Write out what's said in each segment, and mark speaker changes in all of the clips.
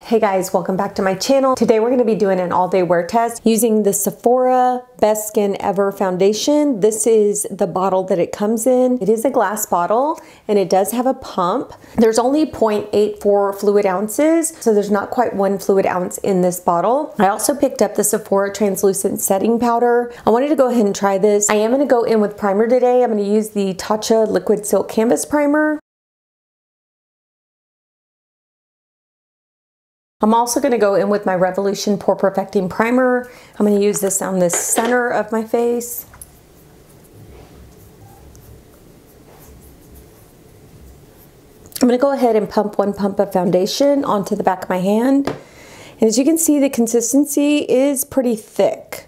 Speaker 1: Hey guys, welcome back to my channel. Today we're going to be doing an all-day wear test using the Sephora Best Skin Ever foundation. This is the bottle that it comes in. It is a glass bottle and it does have a pump. There's only 0.84 fluid ounces, so there's not quite 1 fluid ounce in this bottle. I also picked up the Sephora translucent setting powder. I wanted to go ahead and try this. I am going to go in with primer today. I'm going to use the Tatcha Liquid Silk Canvas Primer. I'm also going to go in with my Revolution Pore Perfecting Primer. I'm going to use this on the center of my face. I'm going to go ahead and pump 1 pump of foundation onto the back of my hand. And as you can see, the consistency is pretty thick.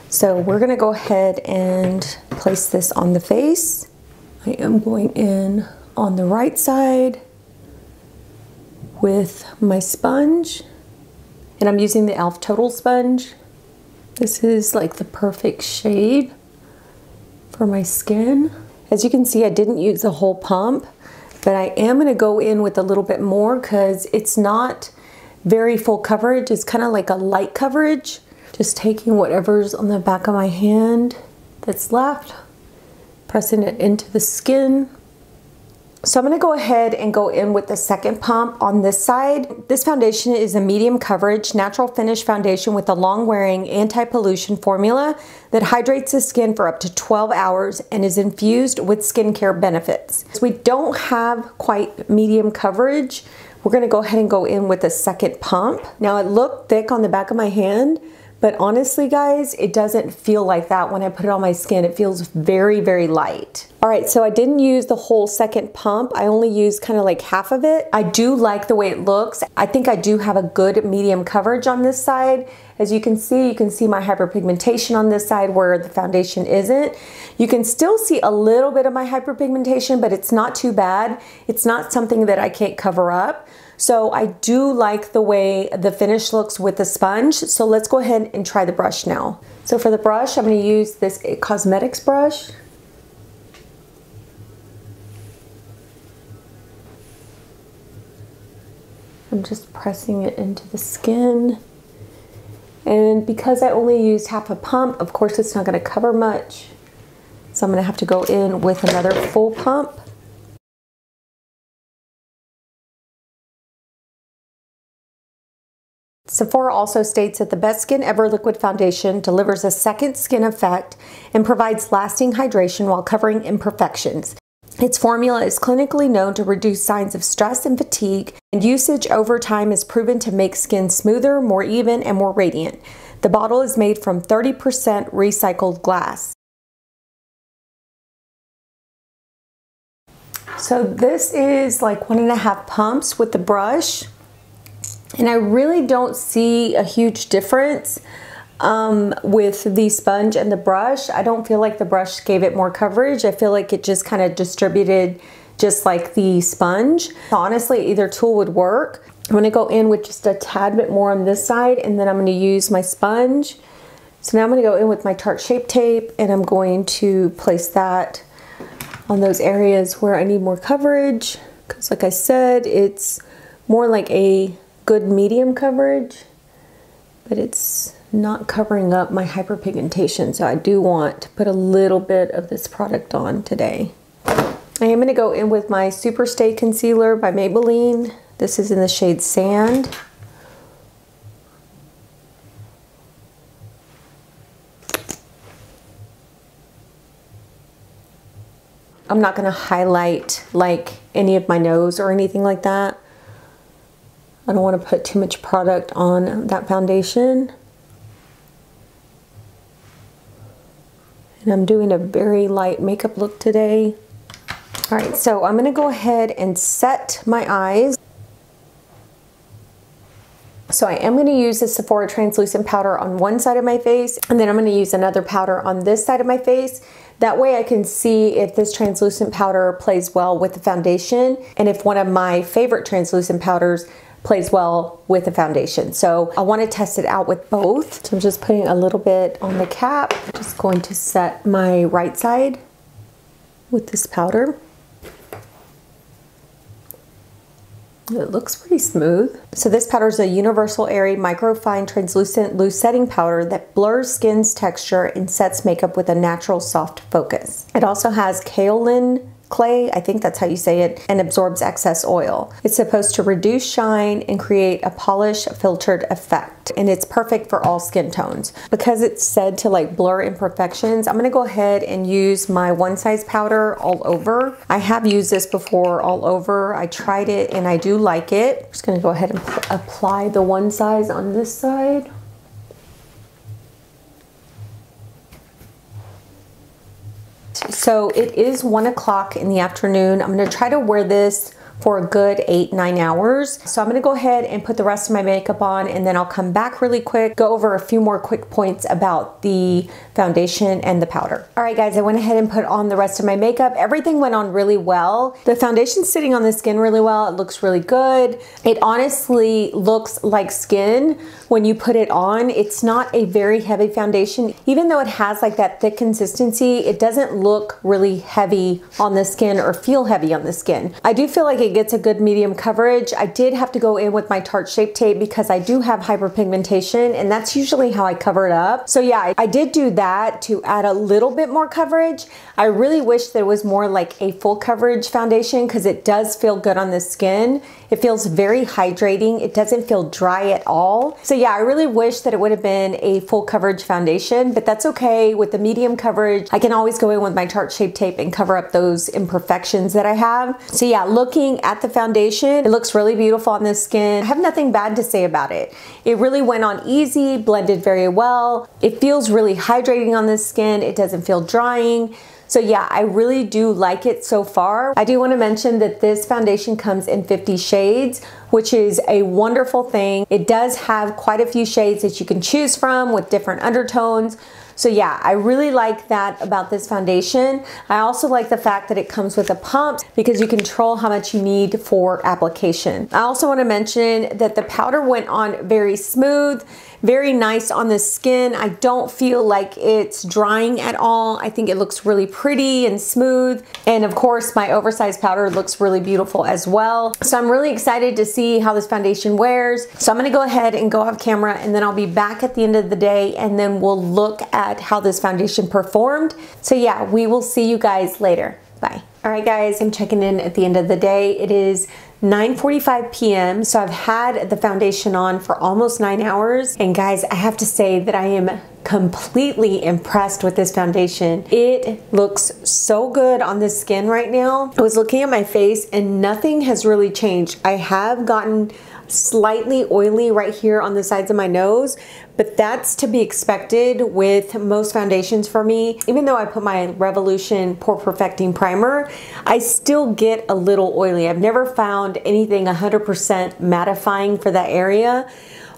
Speaker 1: So we're going to go ahead and place this on the face. I am going in on the right side with my sponge, and I'm using the e.l.f. Total Sponge. This is like the perfect shade for my skin. As you can see, I didn't use the whole pump, but I am going to go in with a little bit more because it's not very full coverage. It's kind of like a light coverage. Just taking whatever's on the back of my hand that's left, pressing it into the skin. So I'm going to go ahead and go in with the second pump on this side. This foundation is a medium coverage, natural finish foundation with a long wearing anti-pollution formula that hydrates the skin for up to 12 hours and is infused with skincare benefits. So we don't have quite medium coverage. We're going to go ahead and go in with a second pump. Now it looked thick on the back of my hand, but honestly guys, it doesn't feel like that when I put it on my skin. It feels very, very light. All right, so I didn't use the whole second pump. I only used kind of like half of it. I do like the way it looks. I think I do have a good medium coverage on this side. As you can see my hyperpigmentation on this side where the foundation isn't. You can still see a little bit of my hyperpigmentation, but it's not too bad. It's not something that I can't cover up. So I do like the way the finish looks with the sponge. So let's go ahead and try the brush now. So for the brush, I'm going to use this cosmetics brush. I'm just pressing it into the skin. And because I only used half a pump, of course it's not going to cover much. So I'm going to have to go in with another full pump. Sephora also states that the Best Skin Ever Liquid Foundation delivers a second skin effect and provides lasting hydration while covering imperfections. Its formula is clinically known to reduce signs of stress and fatigue, and usage over time is proven to make skin smoother, more even, and more radiant. The bottle is made from 30% recycled glass. So this is like 1.5 pumps with the brush. And I really don't see a huge difference with the sponge and the brush. I don't feel like the brush gave it more coverage. I feel like it just kind of distributed just like the sponge. Honestly, either tool would work. I'm going to go in with just a tad bit more on this side, and then I'm going to use my sponge. So now I'm going to go in with my Tarte Shape Tape, and I'm going to place that on those areas where I need more coverage. Because like I said, it's more like a good medium coverage, but it's not covering up my hyperpigmentation, so I do want to put a little bit of this product on today. I am going to go in with my Super Stay Concealer by Maybelline. This is in the shade Sand. I'm not going to highlight like any of my nose or anything like that. I don't want to put too much product on that foundation. And I'm doing a very light makeup look today. All right, so I'm going to go ahead and set my eyes. So I am going to use the Sephora translucent powder on one side of my face, and then I'm going to use another powder on this side of my face. That way I can see if this translucent powder plays well with the foundation, and if one of my favorite translucent powders plays well with the foundation. So I want to test it out with both. So I'm just putting a little bit on the cap. Just going to set my right side with this powder. It looks pretty smooth. So this powder is a universal airy microfine translucent loose setting powder that blurs skin's texture and sets makeup with a natural soft focus. It also has kaolin clay, I think that's how you say it, and absorbs excess oil. It's supposed to reduce shine and create a polished filtered effect, and it's perfect for all skin tones. Because it's said to like blur imperfections, I'm gonna go ahead and use my One Size powder all over. I have used this before all over. I tried it and I do like it. I'm just gonna go ahead and apply the One Size on this side. So it is 1 o'clock in the afternoon. I'm gonna try to wear this for a good 8-9 hours. So I'm gonna go ahead and put the rest of my makeup on, and then I'll come back really quick, go over a few more quick points about the foundation and the powder. All right guys, I went ahead and put on the rest of my makeup. Everything went on really well. The foundation's sitting on the skin really well. It looks really good. It honestly looks like skin when you put it on. It's not a very heavy foundation. Even though it has like that thick consistency, it doesn't look really heavy on the skin or feel heavy on the skin. I do feel like it gets a good medium coverage. I did have to go in with my Tarte Shape Tape because I do have hyperpigmentation, and that's usually how I cover it up. So yeah, I did do that to add a little bit more coverage. I really wish there was more like a full coverage foundation because it does feel good on the skin. It feels very hydrating. It doesn't feel dry at all. So yeah, I really wish that it would have been a full coverage foundation, but that's okay. With the medium coverage, I can always go in with my Tarte Shape Tape and cover up those imperfections that I have. So yeah, looking at the foundation, it looks really beautiful on the skin. I have nothing bad to say about it. It really went on easy, blended very well. It feels really hydrating on the skin. It doesn't feel drying. So yeah, I really do like it so far. I do want to mention that this foundation comes in 50 shades, which is a wonderful thing. It does have quite a few shades that you can choose from with different undertones. So yeah, I really like that about this foundation. I also like the fact that it comes with a pump because you control how much you need for application. I also want to mention that the powder went on very smooth, very nice on the skin. I don't feel like it's drying at all. I think it looks really pretty and smooth. And of course, my oversized powder looks really beautiful as well. So I'm really excited to see how this foundation wears. So I'm gonna go ahead and go off camera, and then I'll be back at the end of the day, and then we'll look at how this foundation performed. So yeah, we will see you guys later. Bye. All right guys, I'm checking in at the end of the day. It is 9:45 p.m. So I've had the foundation on for almost 9 hours. And guys, I have to say that I am completely impressed with this foundation. It looks so good on the skin right now. I was looking at my face and nothing has really changed. I have gotten slightly oily right here on the sides of my nose, but that's to be expected with most foundations for me. Even though I put my Revolution Pore Perfecting Primer, I still get a little oily. I've never found anything 100% mattifying for that area.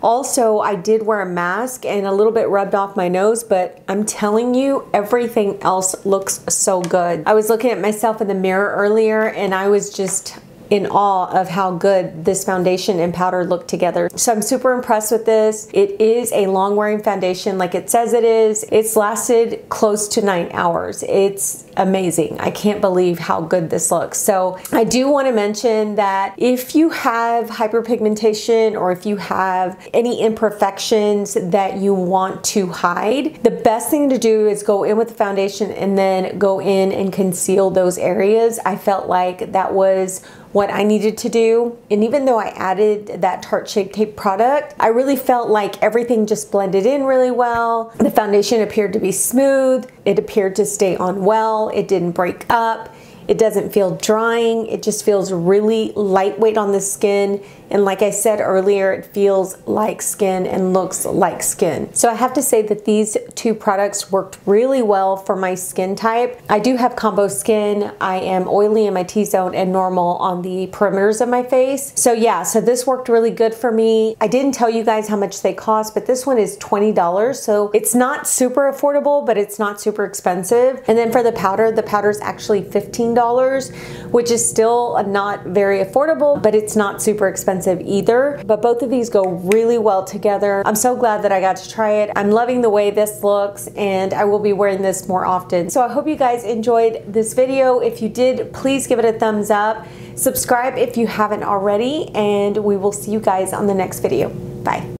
Speaker 1: Also, I did wear a mask and a little bit rubbed off my nose, but I'm telling you, everything else looks so good. I was looking at myself in the mirror earlier and I was just in awe of how good this foundation and powder look together. So I'm super impressed with this. It is a long wearing foundation like it says it is. It's lasted close to 9 hours. It's amazing. I can't believe how good this looks. So I do want to mention that if you have hyperpigmentation or if you have any imperfections that you want to hide, the best thing to do is go in with the foundation and then go in and conceal those areas. I felt like that was what I needed to do. And even though I added that Tarte Shape Tape product, I really felt like everything just blended in really well. The foundation appeared to be smooth. It appeared to stay on well. It didn't break up. It doesn't feel drying. It just feels really lightweight on the skin. And like I said earlier, it feels like skin and looks like skin. So I have to say that these two products worked really well for my skin type. I do have combo skin. I am oily in my T-zone and normal on the perimeters of my face. So yeah, so this worked really good for me. I didn't tell you guys how much they cost, but this one is $20. So it's not super affordable, but it's not super expensive. And then for the powder is actually $15. $19, which is still not very affordable, but it's not super expensive either. But both of these go really well together. I'm so glad that I got to try it. I'm loving the way this looks, and I will be wearing this more often. So I hope you guys enjoyed this video. If you did, please give it a thumbs up. Subscribe if you haven't already, and we will see you guys on the next video. Bye.